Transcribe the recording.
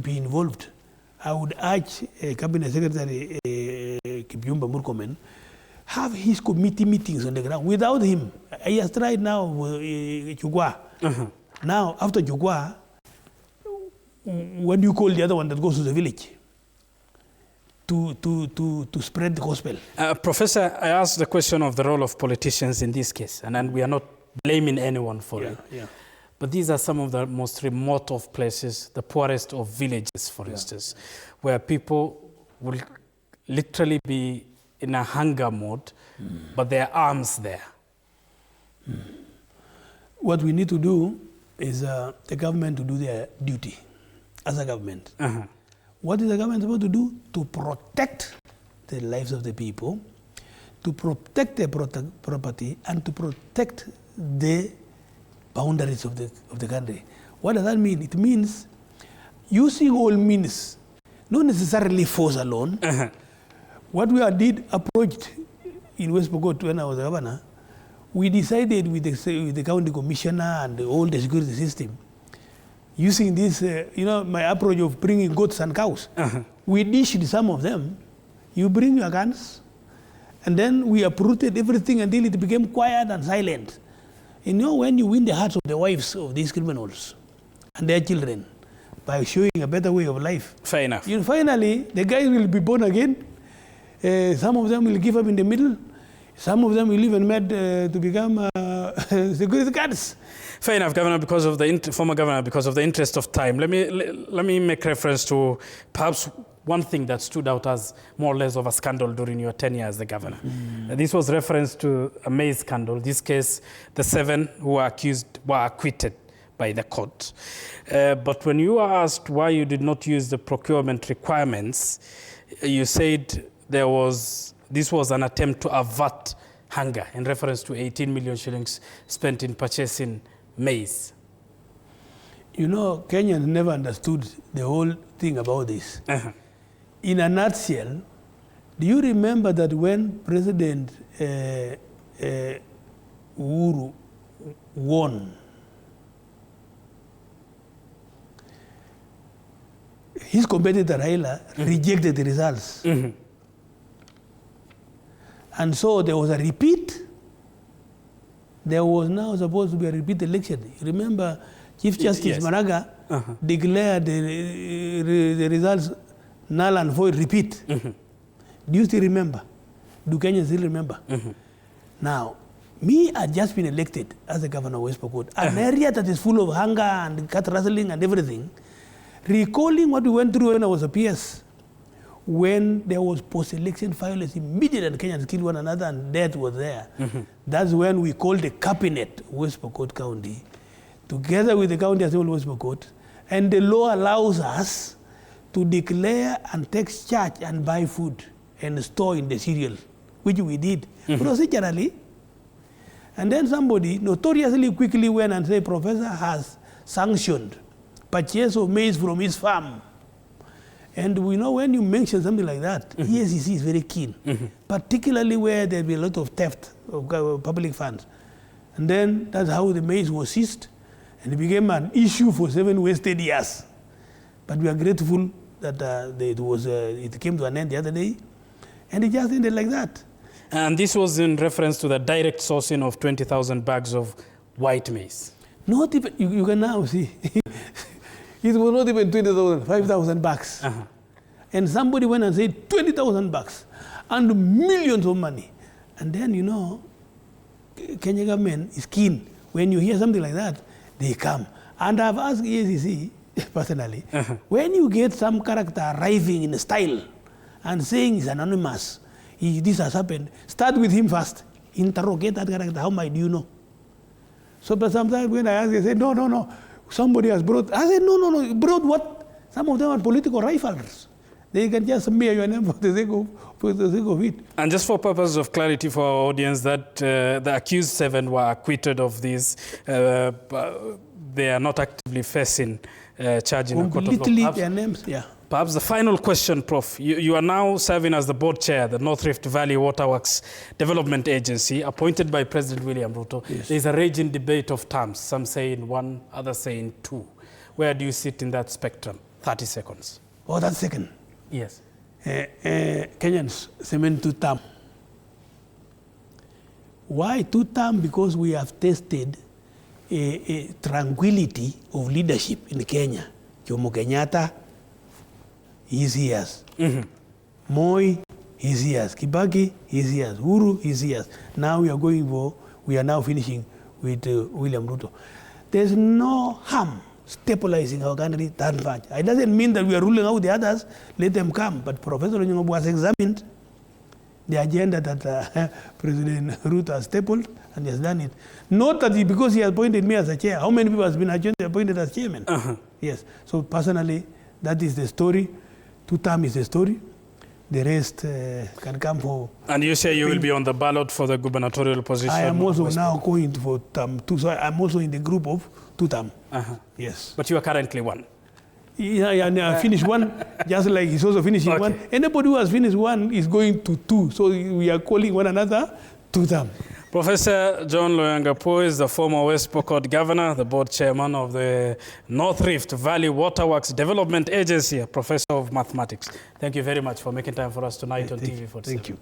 be involved. I would urge Cabinet Secretary Kipchumba Murkomen have his committee meetings on the ground. Without him, he has tried now Chugwa. Now, after Chugwa, what do you call the other one that goes to the village? To spread the gospel. Professor, I asked the question of the role of politicians in this case, and we are not blaming anyone for it. Yeah. But these are some of the most remote of places, the poorest of villages, for instance, where people will literally be in a hunger mode, but there are arms there. What we need to do is the government to do their duty as a government. What is the government supposed to do? To protect the lives of the people, to protect their property, and to protect the boundaries of the country. What does that mean? It means using all means, not necessarily force alone. What we did approached in West Pokot when I was governor, we decided with the county commissioner and all the security system, using this, my approach of bringing goats and cows. We dished some of them. You bring your guns, and then we uprooted everything until it became quiet and silent. When you win the hearts of the wives of these criminals and their children by showing a better way of life. Fair enough. Finally, the guys will be born again. Some of them will give up in the middle. Some of them will even mad to become security guards. Fair enough, Governor. Because of the former governor, because of the interest of time, let me make reference to perhaps one thing that stood out as more or less of a scandal during your tenure as the governor. This was reference to a maize scandal. In this case, the 7 who were accused were acquitted by the court. But when you were asked why you did not use the procurement requirements, you said this was an attempt to avert hunger in reference to 18 million shillings spent in purchasing maize. Kenyans never understood the whole thing about this. In a nutshell, do you remember that when President Uhuru won, his competitor Raila rejected the results. And so there was a repeat. There was now supposed to be a repeat election. You remember Chief Justice Maraga declared the results null and void, repeat. Do you still remember? Do Kenyans still remember? Now, me, I just been elected as the governor of West Pokot, an area that is full of hunger and cat rustling and everything, recalling what we went through when I was a PS, when there was post-election violence, immediately and Kenyans killed one another and death was there. That's when we called the cabinet West Pokot County, together with the County Assembly of West Pokot, and the law allows us to declare and take charge and buy food and store in the cereal, which we did procedurally. And then somebody notoriously quickly went and said, Professor has sanctioned purchase of maize from his farm. And we know when you mention something like that, ESCC is very keen, particularly where there be a lot of theft of public funds. And then that's how the maize was seized, and it became an issue for 7 wasted years. But we are grateful that it came to an end the other day, and it just ended like that. And this was in reference to the direct sourcing of 20,000 bags of white maize. Not even, you can now see. It was not even 20,000, 5,000 bags. And somebody went and said 20,000 bags and millions of money. And then, Kenya government is keen. When you hear something like that, they come. And I've asked EACC personally, when you get some character arriving in style and saying he's anonymous, this has happened, start with him first. Interrogate that character. How might you know? So, but sometimes when I ask, they say, no. Somebody has brought. I said, no. Brought what? Some of them are political rivals. They can just smear your name for the sake of it. And just for purposes of clarity for our audience, that the accused 7 were acquitted of this. They are not actively facing charge in a court of law. Completely their names, Perhaps the final question, Prof. You are now serving as the board chair, the North Rift Valley Waterworks Development Agency, appointed by President William Ruto. Yes. There is a raging debate of terms. Some say in 1, others say in 2. Where do you sit in that spectrum? 30 seconds. Oh, that's second. Yes. Kenyans, semeni 2-term. Why 2-term? Because we have tested a tranquility of leadership in Kenya. Jomo Kenyatta, his years. Moi, his years. Kibaki, his years. Uhuru, his years. Now we are now finishing with William Ruto. There's no harm stabilizing our country that much. It doesn't mean that we are ruling out the others. Let them come. But Professor Lonyangapuo has examined the agenda that President Ruto has stapled, and he has done it. Not that because he has appointed me as a chair. How many people has been appointed as chairman? Yes. So personally, that is the story. 2-term is the story. The rest can come for... And you say you will be on the ballot for the gubernatorial position? I am also now going for term 2, so I'm also in the group of 2-term. Yes. But you are currently one? Yeah, I finished one, just like he's also finishing one. Anybody who has finished one is going to 2, so we are calling one another 2-term. Professor John Lonyangapuo is the former West Pokot governor, the board chairman of the North Rift Valley Waterworks Development Agency, a professor of mathematics. Thank you very much for making time for us tonight on TV47. Thank you.